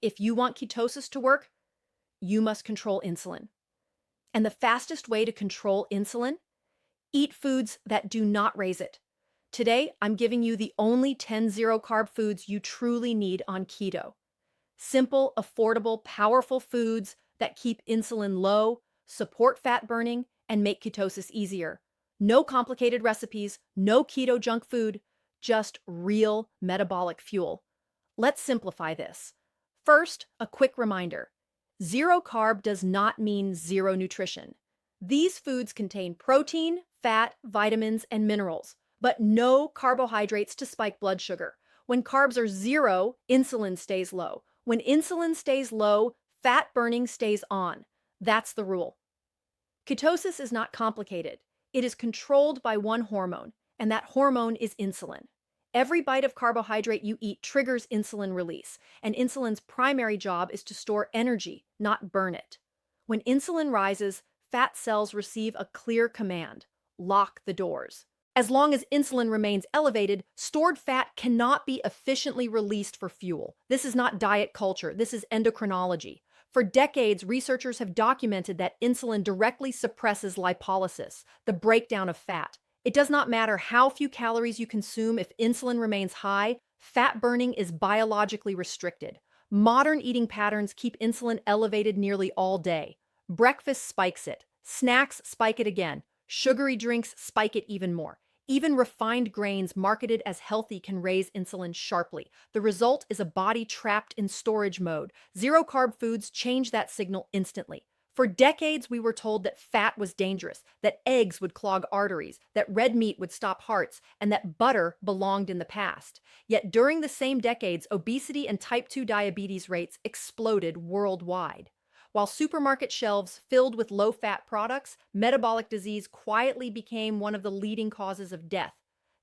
If you want ketosis to work, you must control insulin. And the fastest way to control insulin? Eat foods that do not raise it. Today, I'm giving you the only 10 zero-carb foods you truly need on keto. Simple, affordable, powerful foods that keep insulin low, support fat burning, and make ketosis easier. No complicated recipes, no keto junk food, just real metabolic fuel. Let's simplify this. First, a quick reminder. Zero carb does not mean zero nutrition. These foods contain protein, fat, vitamins, and minerals, but no carbohydrates to spike blood sugar. When carbs are zero, insulin stays low. When insulin stays low, fat burning stays on. That's the rule. Ketosis is not complicated. It is controlled by one hormone, and that hormone is insulin. Every bite of carbohydrate you eat triggers insulin release, and insulin's primary job is to store energy, not burn it. When insulin rises, fat cells receive a clear command: lock the doors. As long as insulin remains elevated, stored fat cannot be efficiently released for fuel. This is not diet culture, this is endocrinology. For decades, researchers have documented that insulin directly suppresses lipolysis, the breakdown of fat. It does not matter how few calories you consume if insulin remains high, fat burning is biologically restricted. Modern eating patterns keep insulin elevated nearly all day. Breakfast spikes it, snacks spike it again, sugary drinks spike it even more. Even refined grains marketed as healthy can raise insulin sharply. The result is a body trapped in storage mode. Zero-carb foods change that signal instantly. For decades, we were told that fat was dangerous, that eggs would clog arteries, that red meat would stop hearts, and that butter belonged in the past. Yet during the same decades, obesity and type 2 diabetes rates exploded worldwide. While supermarket shelves filled with low-fat products, metabolic disease quietly became one of the leading causes of death.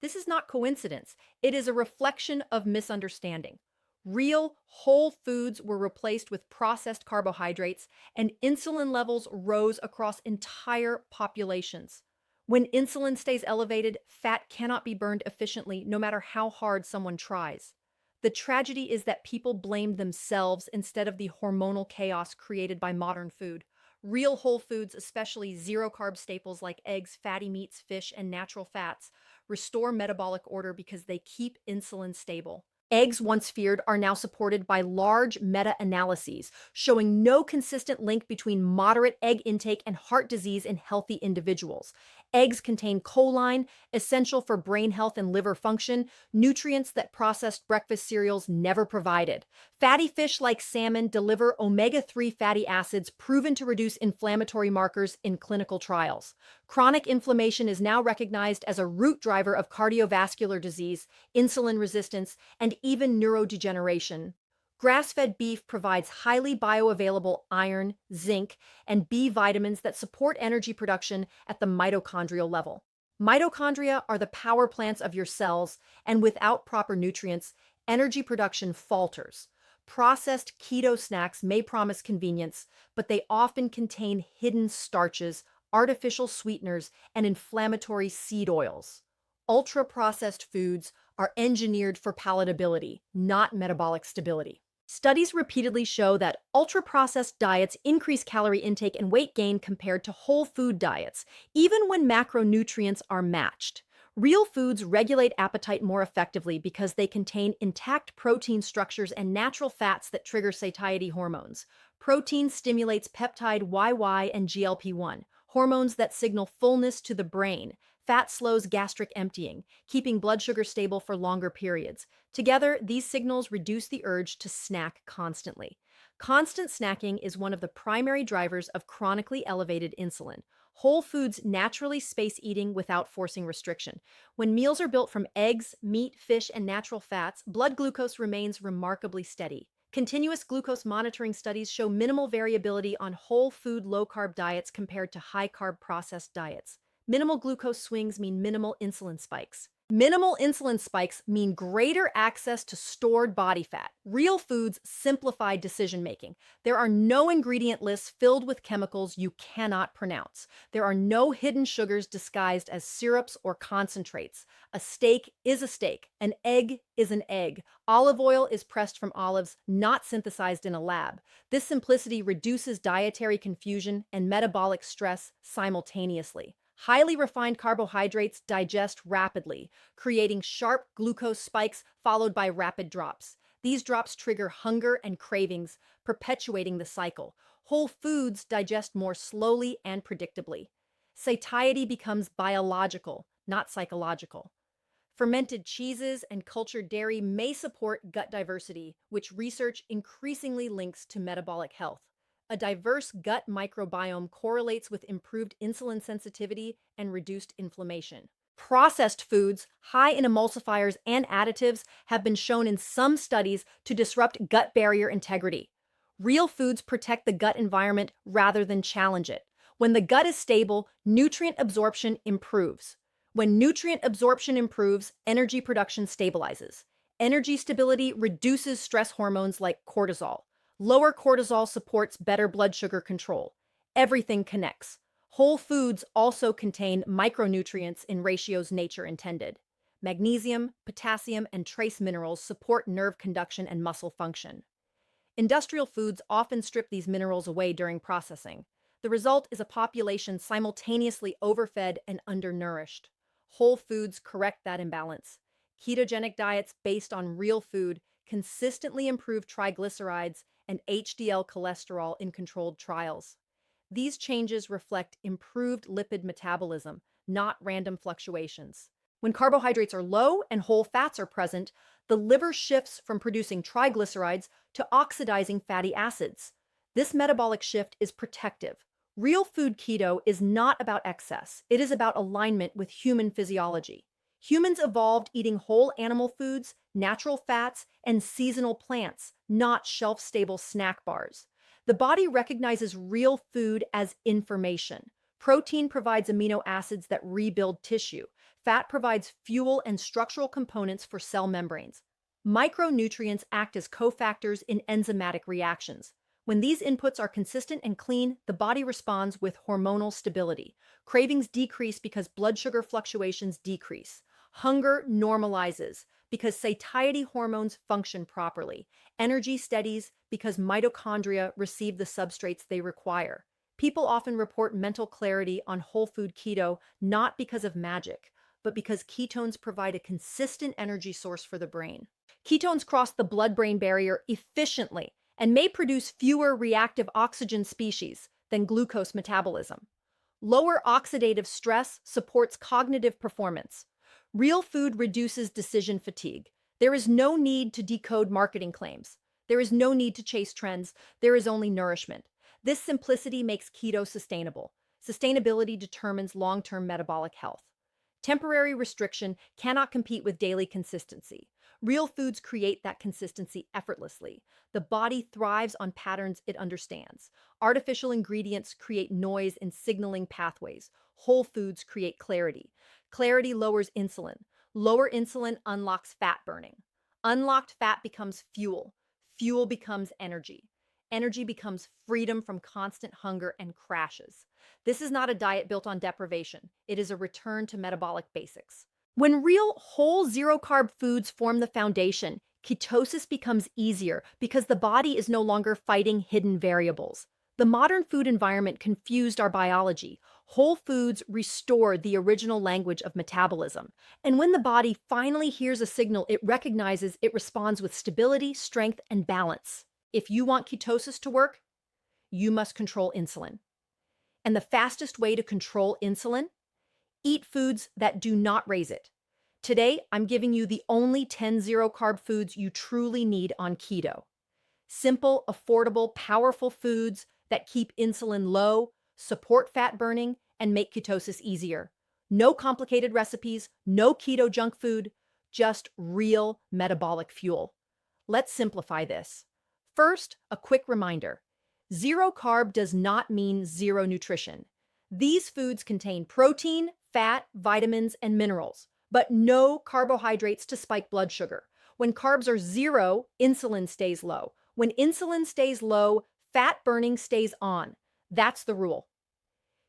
This is not coincidence. It is a reflection of misunderstanding. Real, whole foods were replaced with processed carbohydrates, and insulin levels rose across entire populations. When insulin stays elevated, fat cannot be burned efficiently, no matter how hard someone tries. The tragedy is that people blame themselves instead of the hormonal chaos created by modern food. Real whole foods, especially zero-carb staples like eggs, fatty meats, fish, and natural fats, restore metabolic order because they keep insulin stable. Eggs, once feared, are now supported by large meta-analyses, showing no consistent link between moderate egg intake and heart disease in healthy individuals. Eggs contain choline, essential for brain health and liver function, nutrients that processed breakfast cereals never provided. Fatty fish like salmon deliver omega-3 fatty acids proven to reduce inflammatory markers in clinical trials. Chronic inflammation is now recognized as a root driver of cardiovascular disease, insulin resistance, and even neurodegeneration. Grass-fed beef provides highly bioavailable iron, zinc, and B vitamins that support energy production at the mitochondrial level. Mitochondria are the power plants of your cells, and without proper nutrients, energy production falters. Processed keto snacks may promise convenience, but they often contain hidden starches, artificial sweeteners, and inflammatory seed oils. Ultra-processed foods are engineered for palatability, not metabolic stability. Studies repeatedly show that ultra-processed diets increase calorie intake and weight gain compared to whole food diets, even when macronutrients are matched. Real foods regulate appetite more effectively because they contain intact protein structures and natural fats that trigger satiety hormones. Protein stimulates peptide YY and GLP-1, hormones that signal fullness to the brain. Fat slows gastric emptying, keeping blood sugar stable for longer periods. Together, these signals reduce the urge to snack constantly. Constant snacking is one of the primary drivers of chronically elevated insulin. Whole foods naturally space eating without forcing restriction. When meals are built from eggs, meat, fish, and natural fats, blood glucose remains remarkably steady. Continuous glucose monitoring studies show minimal variability on whole food low-carb diets compared to high-carb processed diets. Minimal glucose swings mean minimal insulin spikes. Minimal insulin spikes mean greater access to stored body fat. Real foods simplify decision making. There are no ingredient lists filled with chemicals you cannot pronounce. There are no hidden sugars disguised as syrups or concentrates. A steak is a steak. An egg is an egg. Olive oil is pressed from olives, not synthesized in a lab. This simplicity reduces dietary confusion and metabolic stress simultaneously. Highly refined carbohydrates digest rapidly, creating sharp glucose spikes followed by rapid drops. These drops trigger hunger and cravings, perpetuating the cycle. Whole foods digest more slowly and predictably. Satiety becomes biological, not psychological. Fermented cheeses and cultured dairy may support gut diversity, which research increasingly links to metabolic health. A diverse gut microbiome correlates with improved insulin sensitivity and reduced inflammation. Processed foods, high in emulsifiers and additives, have been shown in some studies to disrupt gut barrier integrity. Real foods protect the gut environment rather than challenge it. When the gut is stable, nutrient absorption improves. When nutrient absorption improves, energy production stabilizes. Energy stability reduces stress hormones like cortisol. Lower cortisol supports better blood sugar control. Everything connects. Whole foods also contain micronutrients in ratios nature intended. Magnesium, potassium, and trace minerals support nerve conduction and muscle function. Industrial foods often strip these minerals away during processing. The result is a population simultaneously overfed and undernourished. Whole foods correct that imbalance. Ketogenic diets based on real food consistently improve triglycerides and HDL cholesterol in controlled trials. These changes reflect improved lipid metabolism, not random fluctuations. When carbohydrates are low and whole fats are present, the liver shifts from producing triglycerides to oxidizing fatty acids. This metabolic shift is protective. Real food keto is not about excess, it is about alignment with human physiology. Humans evolved eating whole animal foods, natural fats, and seasonal plants, not shelf-stable snack bars. The body recognizes real food as information. Protein provides amino acids that rebuild tissue. Fat provides fuel and structural components for cell membranes. Micronutrients act as cofactors in enzymatic reactions. When these inputs are consistent and clean, the body responds with hormonal stability. Cravings decrease because blood sugar fluctuations decrease. Hunger normalizes because satiety hormones function properly. Energy steadies because mitochondria receive the substrates they require. People often report mental clarity on whole food keto not because of magic, but because ketones provide a consistent energy source for the brain. Ketones cross the blood-brain barrier efficiently and may produce fewer reactive oxygen species than glucose metabolism. Lower oxidative stress supports cognitive performance. Real food reduces decision fatigue. There is no need to decode marketing claims. There is no need to chase trends. There is only nourishment. This simplicity makes keto sustainable. Sustainability determines long-term metabolic health. Temporary restriction cannot compete with daily consistency. Real foods create that consistency effortlessly. The body thrives on patterns it understands. Artificial ingredients create noise in signaling pathways. Whole foods create clarity. Clarity lowers insulin. Lower insulin unlocks fat burning. Unlocked fat becomes fuel. Fuel becomes energy. Energy becomes freedom from constant hunger and crashes. This is not a diet built on deprivation. It is a return to metabolic basics. When real, whole, zero-carb foods form the foundation, ketosis becomes easier because the body is no longer fighting hidden variables. The modern food environment confused our biology. Whole foods restored the original language of metabolism. And when the body finally hears a signal it recognizes, it responds with stability, strength, and balance. If you want ketosis to work, you must control insulin. And the fastest way to control insulin? Eat foods that do not raise it. Today, I'm giving you the only 10 zero-carb foods you truly need on keto. Simple, affordable, powerful foods that keep insulin low, support fat burning, and make ketosis easier. No complicated recipes, no keto junk food, just real metabolic fuel. Let's simplify this. First, a quick reminder. Zero carb does not mean zero nutrition. These foods contain protein, fat, vitamins, and minerals. but no carbohydrates to spike blood sugar. When carbs are zero, insulin stays low. When insulin stays low, fat burning stays on. That's the rule.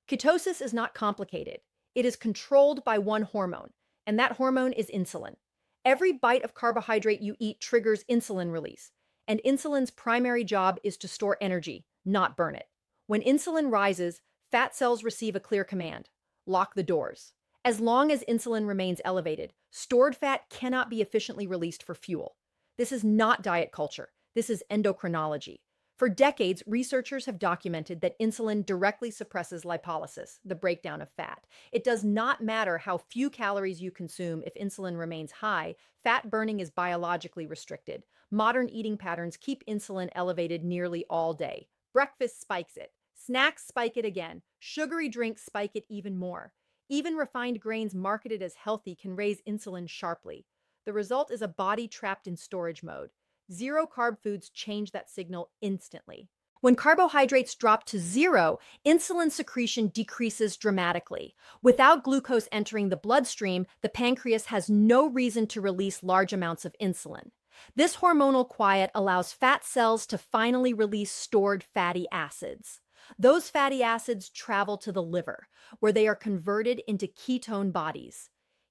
Ketosis is not complicated. It is controlled by one hormone, and that hormone is insulin. Every bite of carbohydrate you eat triggers insulin release, and insulin's primary job is to store energy, not burn it. When insulin rises, fat cells receive a clear command: lock the doors. As long as insulin remains elevated, stored fat cannot be efficiently released for fuel. This is not diet culture. This is endocrinology. For decades, researchers have documented that insulin directly suppresses lipolysis, the breakdown of fat. It does not matter how few calories you consume if insulin remains high, fat burning is biologically restricted. Modern eating patterns keep insulin elevated nearly all day. Breakfast spikes it. Snacks spike it again. Sugary drinks spike it even more. Even refined grains marketed as healthy can raise insulin sharply. The result is a body trapped in storage mode. Zero-carb foods change that signal instantly. When carbohydrates drop to zero, insulin secretion decreases dramatically. Without glucose entering the bloodstream, the pancreas has no reason to release large amounts of insulin. This hormonal quiet allows fat cells to finally release stored fatty acids. Those fatty acids travel to the liver, where they are converted into ketone bodies.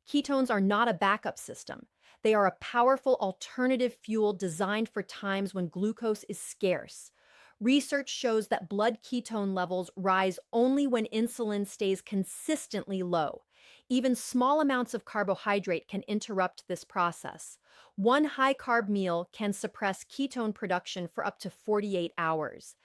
Ketones are not a backup system. They are a powerful alternative fuel designed for times when glucose is scarce. Research shows that blood ketone levels rise only when insulin stays consistently low. Even small amounts of carbohydrate can interrupt this process. One high-carb meal can suppress ketone production for up to 48 hours.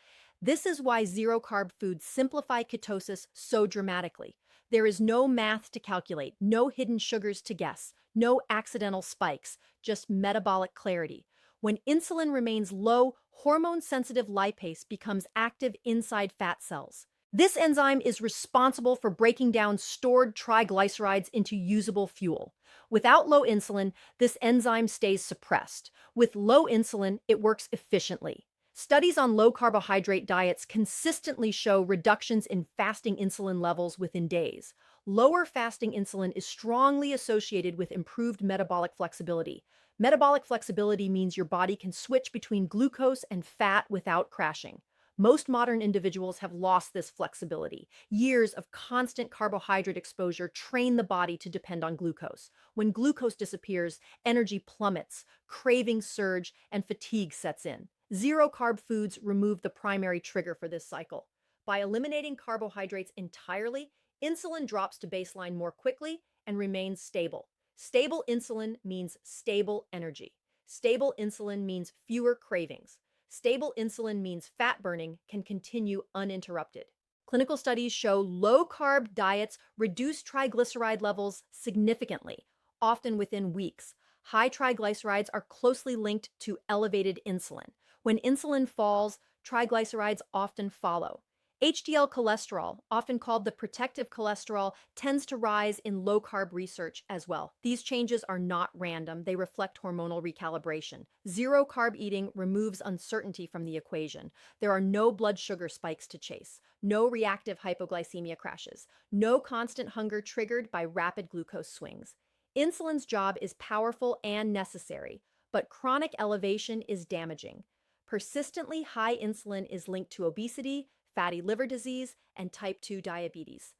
This is why zero-carb foods simplify ketosis so dramatically. There is no math to calculate, no hidden sugars to guess, no accidental spikes, just metabolic clarity. When insulin remains low, hormone-sensitive lipase becomes active inside fat cells. This enzyme is responsible for breaking down stored triglycerides into usable fuel. Without low insulin, this enzyme stays suppressed. With low insulin, it works efficiently. Studies on low-carbohydrate diets consistently show reductions in fasting insulin levels within days. Lower fasting insulin is strongly associated with improved metabolic flexibility. Metabolic flexibility means your body can switch between glucose and fat without crashing. Most modern individuals have lost this flexibility. Years of constant carbohydrate exposure train the body to depend on glucose. When glucose disappears, energy plummets, cravings surge, and fatigue sets in. Zero-carb foods remove the primary trigger for this cycle. By eliminating carbohydrates entirely, insulin drops to baseline more quickly and remains stable. Stable insulin means stable energy. Stable insulin means fewer cravings. Stable insulin means fat burning can continue uninterrupted. Clinical studies show low-carb diets reduce triglyceride levels significantly, often within weeks. High triglycerides are closely linked to elevated insulin. When insulin falls, triglycerides often follow. HDL cholesterol, often called the protective cholesterol, tends to rise in low-carb research as well. These changes are not random. They reflect hormonal recalibration. Zero-carb eating removes uncertainty from the equation. There are no blood sugar spikes to chase, no reactive hypoglycemia crashes, no constant hunger triggered by rapid glucose swings. Insulin's job is powerful and necessary, but chronic elevation is damaging. Persistently high insulin is linked to obesity, fatty liver disease, and type 2 diabetes.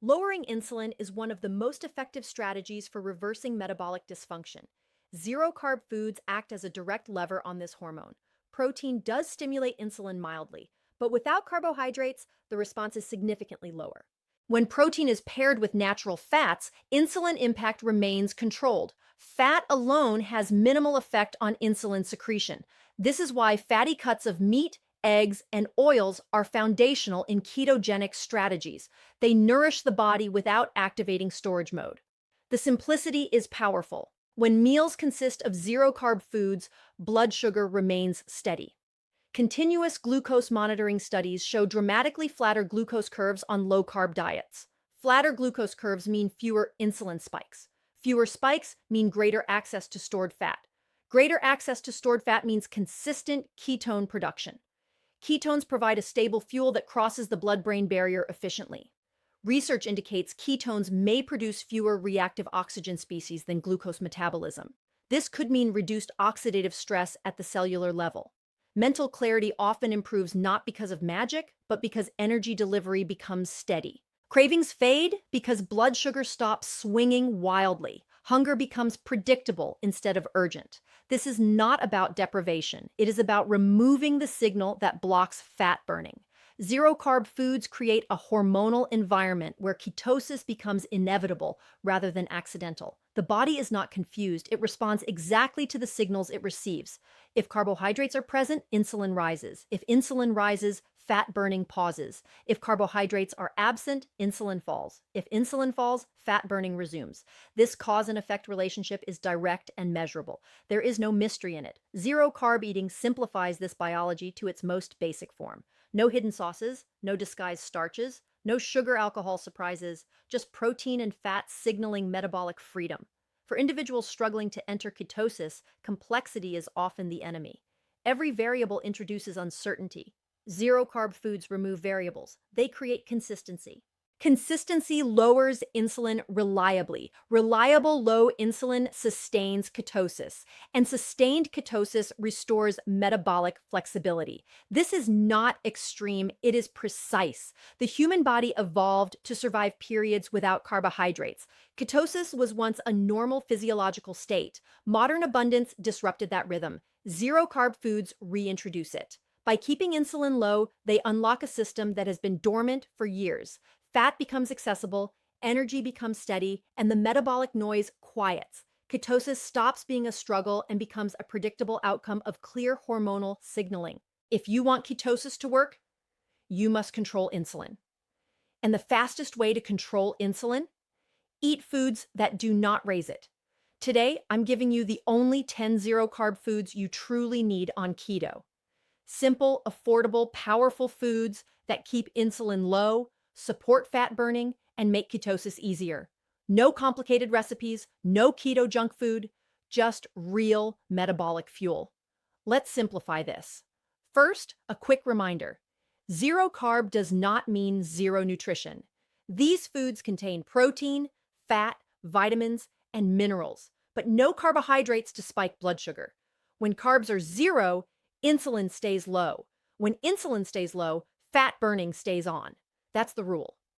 Lowering insulin is one of the most effective strategies for reversing metabolic dysfunction. Zero-carb foods act as a direct lever on this hormone. Protein does stimulate insulin mildly, but without carbohydrates, the response is significantly lower. When protein is paired with natural fats, insulin impact remains controlled. Fat alone has minimal effect on insulin secretion. This is why fatty cuts of meat, eggs, and oils are foundational in ketogenic strategies. They nourish the body without activating storage mode. The simplicity is powerful. When meals consist of zero-carb foods, blood sugar remains steady. Continuous glucose monitoring studies show dramatically flatter glucose curves on low-carb diets. Flatter glucose curves mean fewer insulin spikes. Fewer spikes mean greater access to stored fat. Greater access to stored fat means consistent ketone production. Ketones provide a stable fuel that crosses the blood-brain barrier efficiently. Research indicates ketones may produce fewer reactive oxygen species than glucose metabolism. This could mean reduced oxidative stress at the cellular level. Mental clarity often improves not because of magic, but because energy delivery becomes steady. Cravings fade because blood sugar stops swinging wildly. Hunger becomes predictable instead of urgent. This is not about deprivation. It is about removing the signal that blocks fat burning. Zero-carb foods create a hormonal environment where ketosis becomes inevitable rather than accidental. The body is not confused. It responds exactly to the signals it receives. If carbohydrates are present, insulin rises. If insulin rises, fat burning pauses. If carbohydrates are absent, insulin falls. If insulin falls, fat burning resumes. This cause and effect relationship is direct and measurable. There is no mystery in it. Zero-carb eating simplifies this biology to its most basic form. No hidden sauces, no disguised starches, no sugar alcohol surprises, just protein and fat signaling metabolic freedom. For individuals struggling to enter ketosis, complexity is often the enemy. Every variable introduces uncertainty. Zero-carb foods remove variables. They create consistency. Consistency lowers insulin reliably. Reliable low insulin sustains ketosis, and sustained ketosis restores metabolic flexibility. This is not extreme, it is precise. The human body evolved to survive periods without carbohydrates. Ketosis was once a normal physiological state. Modern abundance disrupted that rhythm. Zero-carb foods reintroduce it. By keeping insulin low, they unlock a system that has been dormant for years. Fat becomes accessible, energy becomes steady, and the metabolic noise quiets. Ketosis stops being a struggle and becomes a predictable outcome of clear hormonal signaling. If you want ketosis to work, you must control insulin. And the fastest way to control insulin? Eat foods that do not raise it. Today, I'm giving you the only 10 zero-carb foods you truly need on keto. Simple, affordable, powerful foods that keep insulin low, support fat burning, and make ketosis easier. No complicated recipes, no keto junk food, just real metabolic fuel. Let's simplify this. First, a quick reminder. Zero carb does not mean zero nutrition. These foods contain protein, fat, vitamins, and minerals, but no carbohydrates to spike blood sugar. When carbs are zero, insulin stays low. When insulin stays low, fat burning stays on. That's the rule.